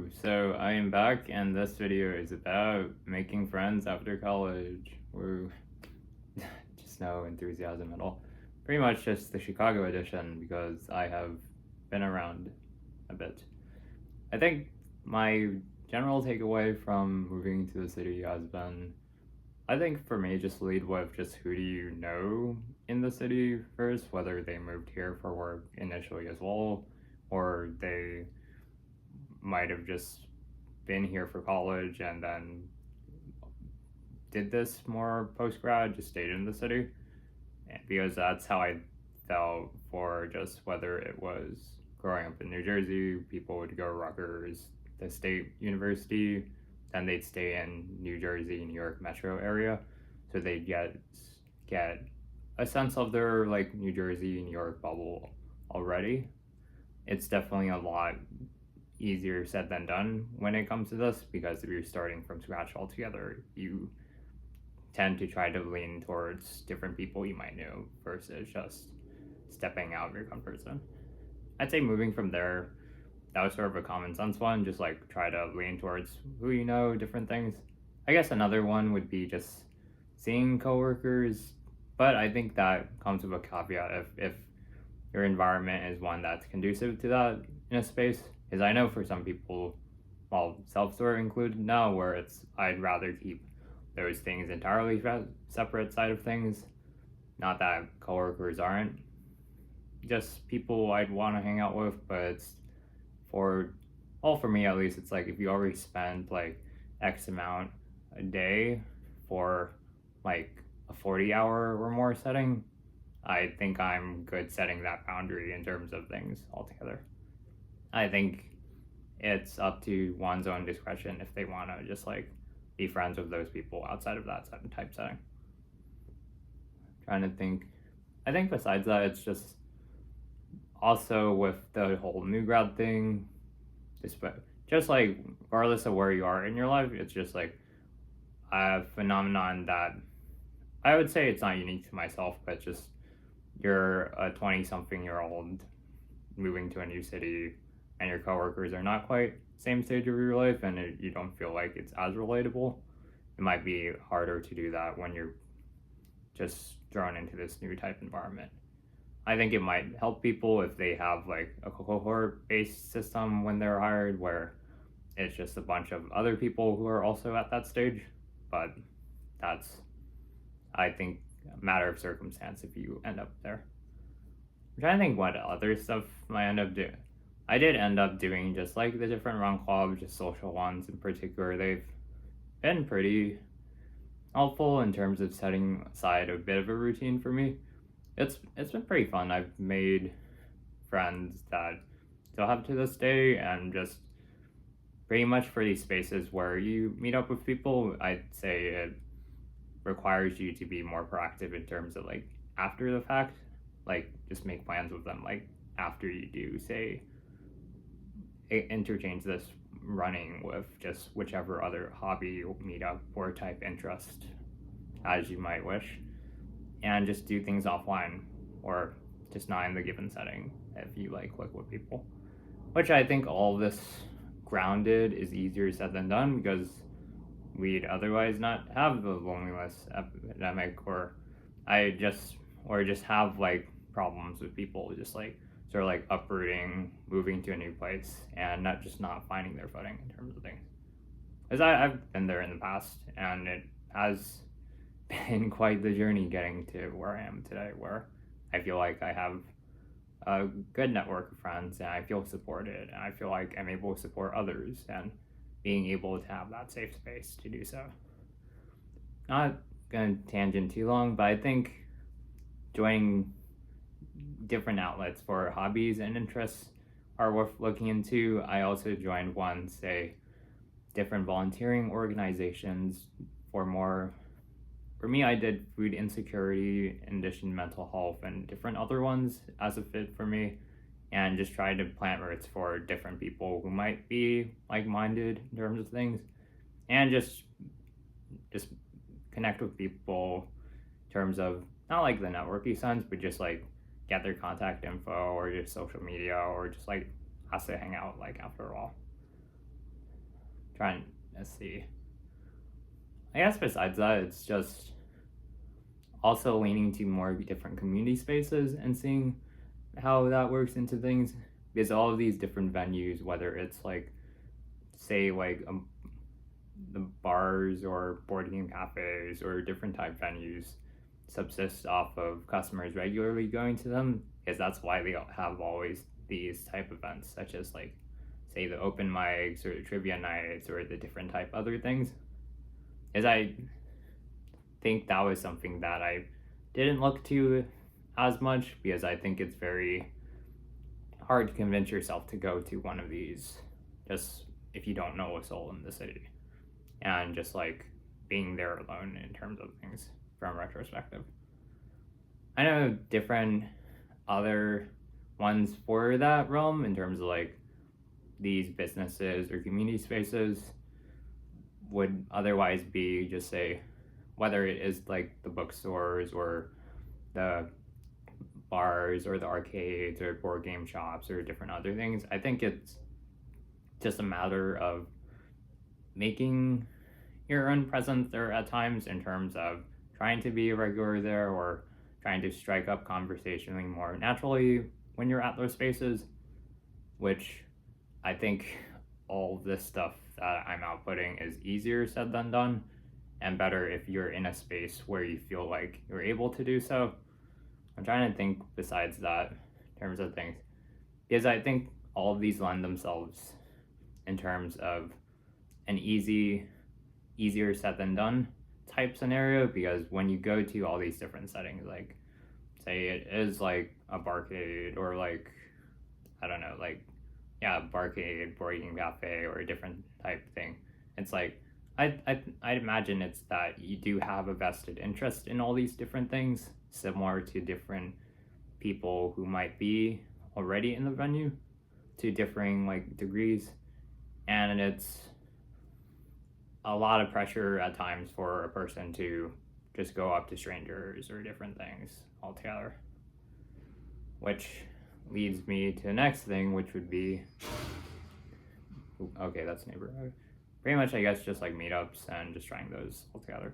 So I am back, and this video is about making friends after college. Woo. Just no enthusiasm at all. Pretty much just the Chicago edition because I have been around a bit. I think my general takeaway from moving to the city has been, I think for me, just lead with just who do you know in the city first, whether they moved here for work initially as well, or they might have just been here for college and then did this more post grad, just stayed in the city. Because that's how I felt for just whether it was growing up in New Jersey, people would go to Rutgers, the state university, then they'd stay in New Jersey, New York metro area. So they'd get a sense of their like New Jersey, New York bubble already. It's definitely a lot easier said than done when it comes to this because if you're starting from scratch altogether, you tend to try to lean towards different people you might know versus just stepping out of your comfort zone. I'd say moving from there, that was sort of a common sense one, just like try to lean towards who you know, different things. I guess another one would be just seeing coworkers, but I think that comes with a caveat if your environment is one that's conducive to that in a space. Because I know for some people, well, self-store included now, where it's I'd rather keep those things entirely separate side of things. Not that coworkers aren't just people I'd want to hang out with, but it's for for me at least, it's like if you already spend like X amount a day for like a 40-hour or more setting, I think I'm good setting that boundary in terms of things altogether. I think it's up to one's own discretion if they want to just like be friends with those people outside of that type setting. Trying to think. I think besides that, it's just also with the whole new grad thing, just like regardless of where you are in your life, it's just like a phenomenon that I would say it's not unique to myself, but just you're a 20-something-year-old moving to a new city and your coworkers are not quite same stage of your life and you don't feel like it's as relatable, it might be harder to do that when you're just thrown into this new type environment. I think it might help people if they have like a cohort-based system when they're hired where it's just a bunch of other people who are also at that stage, but that's, I think, a matter of circumstance if you end up there. I'm trying to think what other stuff I end up doing. I did end up doing just like the different run clubs, just social ones in particular. They've been pretty helpful in terms of setting aside a bit of a routine for me. It's been pretty fun. I've made friends that still have to this day, and just pretty much for these spaces where you meet up with people, I'd say it requires you to be more proactive in terms of like after the fact, like just make plans with them like after you do say interchange this running with just whichever other hobby, meetup, or type interest as you might wish, and just do things offline or just not in the given setting if you like click with people, which I think all of this grounded is easier said than done because we'd otherwise not have the loneliness epidemic or just have like problems with people just like sort of like uprooting, moving to a new place, and not finding their footing in terms of things. Because I've been there in the past, and it has been quite the journey getting to where I am today, where I feel like I have a good network of friends, and I feel supported, and I feel like I'm able to support others, and being able to have that safe space to do so. Not gonna tangent too long, but I think joining different outlets for hobbies and interests are worth looking into. I also joined one, say, different volunteering organizations for me, I did food insecurity, in addition to mental health, and different other ones as a fit for me, and just tried to plant roots for different people who might be like-minded in terms of things, and just connect with people in terms of not like the networky sense, but just like get their contact info or just social media or just like has to hang out like after a while. trying to see. I guess besides that, it's just also leaning to more different community spaces and seeing how that works into things. Because all of these different venues, whether it's like, say, like the bars or board game cafes or different type venues, subsist off of customers regularly going to them, because that's why they have always these type events, such as like, say, the open mics or the trivia nights or the different type other things. Is I think that was something that I didn't look to as much, because I think it's very hard to convince yourself to go to one of these just if you don't know a soul in the city, and just like being there alone in terms of things from retrospective. I know different other ones for that realm in terms of like these businesses or community spaces would otherwise be just say, whether it is like the bookstores or the bars or the arcades or board game shops or different other things. I think it's just a matter of making your own presence there at times in terms of trying to be a regular there or trying to strike up conversationally more naturally when you're at those spaces, which I think all this stuff that I'm outputting is easier said than done, and better if you're in a space where you feel like you're able to do so. I'm trying to think besides that in terms of things, because I think all of these lend themselves in terms of an easier said than done type scenario, because when you go to all these different settings, like say it is like a barcade or like, I don't know, like, yeah, barcade, board game cafe, or a different type thing, it's like I'd imagine it's that you do have a vested interest in all these different things, similar to different people who might be already in the venue to differing like degrees, and it's a lot of pressure at times for a person to just go up to strangers or different things altogether, which leads me to the next thing, which would be, okay, that's neighborhood. Pretty much, I guess, just like meetups and just trying those all together.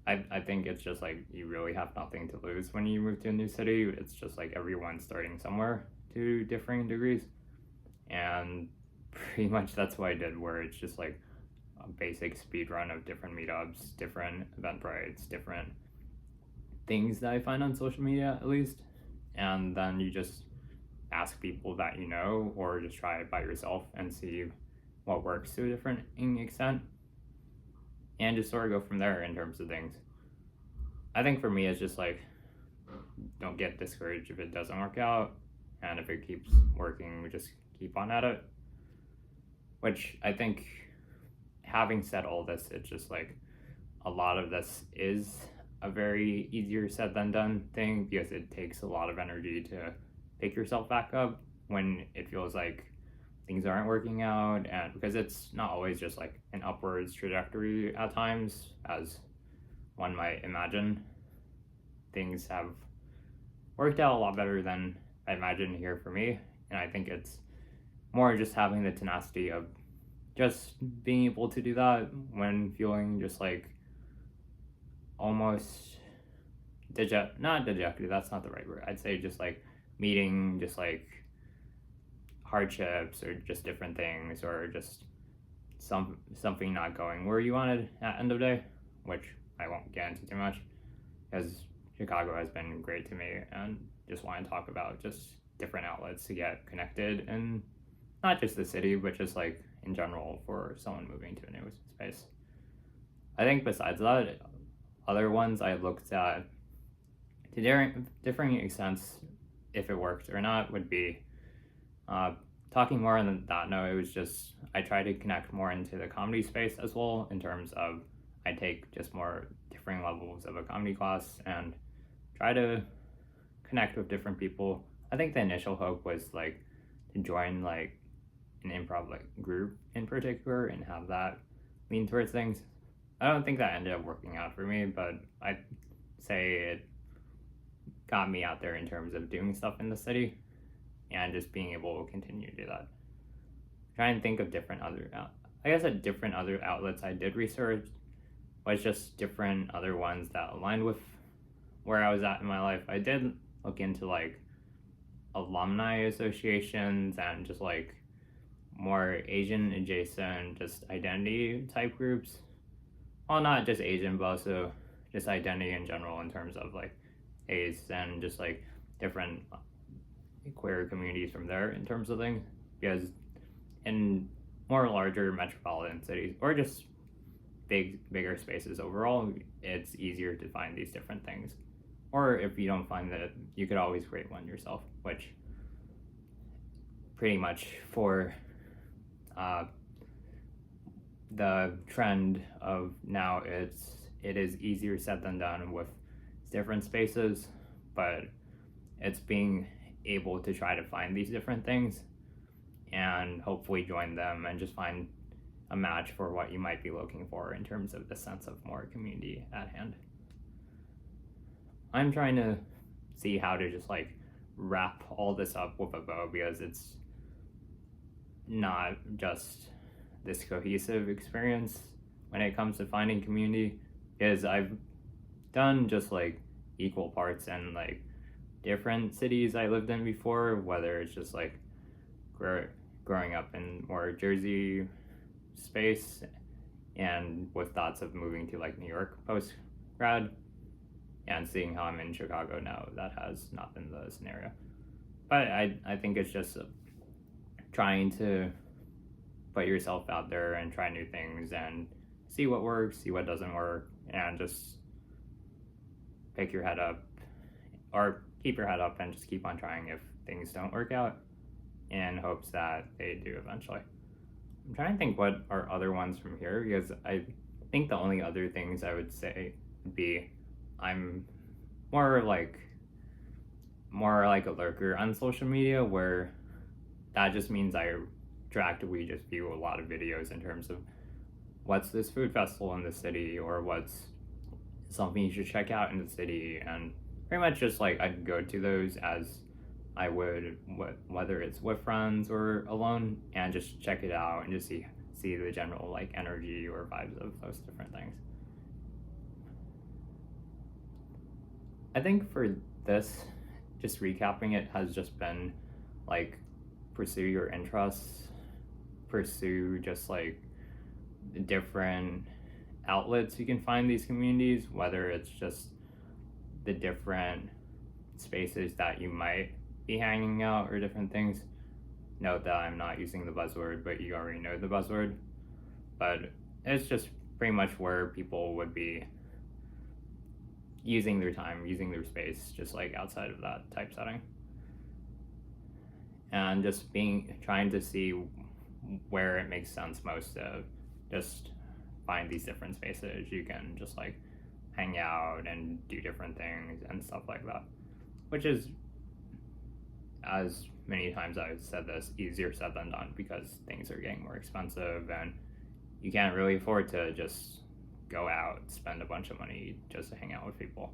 I think it's just like you really have nothing to lose when you move to a new city. It's just like everyone's starting somewhere to differing degrees. And pretty much that's what I did, where it's just like a basic speed run of different meetups, different Eventbrites, different things that I find on social media at least. And then you just ask people that you know, or just try it by yourself and see what works to a different extent, and just sort of go from there in terms of things. I think for me, it's just like, don't get discouraged if it doesn't work out, and if it keeps working, we just keep on at it. Which I think, having said all this, it's just like a lot of this is a very easier said than done thing, because it takes a lot of energy to pick yourself back up when it feels like things aren't working out, and because it's not always just like an upwards trajectory at times, as one might imagine. Things have worked out a lot better than I imagined here for me, and I think it's more just having the tenacity of just being able to do that when feeling just like almost not dejected, that's not the right word. I'd say just like meeting just like hardships or just different things, or just something not going where you wanted at end of day, which I won't get into too much, because Chicago has been great to me, and just want to talk about just different outlets to get connected, and not just the city, but just like in general for someone moving to a new space. I think besides that, other ones I looked at to differing extents, if it worked or not, would be talking more on that note. It was just, I try to connect more into the comedy space as well, in terms of I take just more differing levels of a comedy class and try to connect with different people. I think the initial hope was like to join like an improv like group in particular and have that lean towards things. I don't think that ended up working out for me, but I'd say it got me out there in terms of doing stuff in the city and just being able to continue to do that. Try and think of different other, I guess at different other outlets I did research was just different other ones that aligned with where I was at in my life. I did look into like alumni associations and just like more Asian adjacent, just identity type groups. Well, not just Asian, but also just identity in general in terms of like ACE and just like different queer communities from there in terms of things. Because in more larger metropolitan cities or just bigger spaces overall, it's easier to find these different things. Or if you don't find that, you could always create one yourself, which pretty much for the trend of now, it is easier said than done with different spaces, but it's being able to try to find these different things and hopefully join them and just find a match for what you might be looking for in terms of the sense of more community at hand. I'm trying to see how to just like wrap all this up with a bow, because it's not just this cohesive experience when it comes to finding community, because I've done just like equal parts in like different cities I lived in before, whether it's just like growing up in more Jersey space and with thoughts of moving to like New York post grad, and seeing how I'm in Chicago now, that has not been the scenario. But I think it's just trying to put yourself out there and try new things and see what works, see what doesn't work, and just pick your head up or keep your head up and just keep on trying if things don't work out, in hopes that they do eventually. I'm trying to think what are other ones from here, because I think the only other things I would say would be I'm more like a lurker on social media, where that just means I interactively just view a lot of videos in terms of what's this food festival in the city, or what's something you should check out in the city, and pretty much just like I'd go to those as I would whether it's with friends or alone, and just check it out and just see the general like energy or vibes of those different things. I think for this, just recapping it, has just been like pursue your interests, pursue just like different outlets you can find these communities, whether it's just the different spaces that you might be hanging out or different things. Note that I'm not using the buzzword, but you already know the buzzword. But it's just pretty much where people would be using their time, using their space, just like outside of that type setting. And just trying to see where it makes sense most to just find these different spaces you can just like hang out and do different things and stuff like that, which is, as many times I've said this, easier said than done, because things are getting more expensive and you can't really afford to just go out, spend a bunch of money just to hang out with people.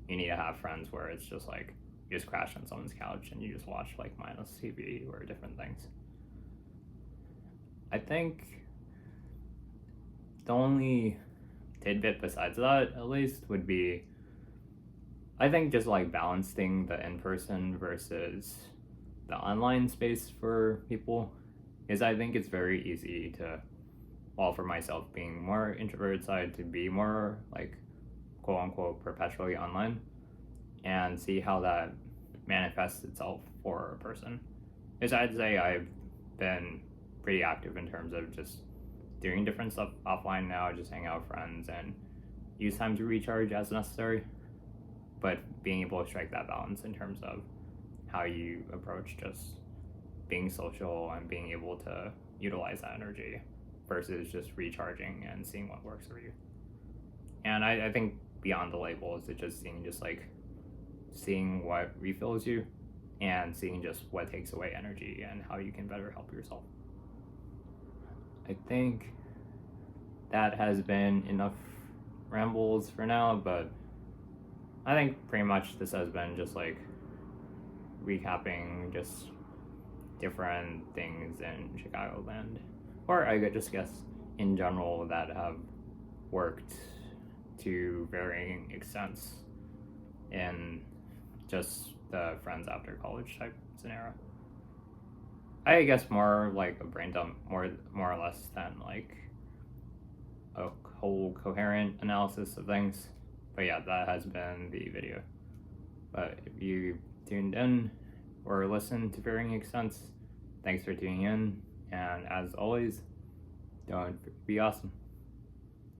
You need to have friends where it's just like you just crash on someone's couch and you just watch like mindless TV or different things. I think the only tidbit besides that, at least, would be, I think just like balancing the in-person versus the online space for people, is I think it's very easy to, well, for myself being more introverted side, to be more like quote unquote perpetually online and see how that manifests itself for a person. Because I'd say I've been pretty active in terms of just doing different stuff offline now, just hang out with friends and use time to recharge as necessary, but being able to strike that balance in terms of how you approach just being social and being able to utilize that energy versus just recharging and seeing what works for you. And I think beyond the labels, it's just seeing what refills you and seeing just what takes away energy and how you can better help yourself. I think that has been enough rambles for now, but I think pretty much this has been just like recapping just different things in Chicagoland, or I could just guess in general that have worked to varying extents in just the friends after college type scenario. I guess more like a brain dump, more or less than like a whole coherent analysis of things. But yeah, that has been the video. But if you tuned in or listened to varying extents, thanks for tuning in. And as always, don't be awesome.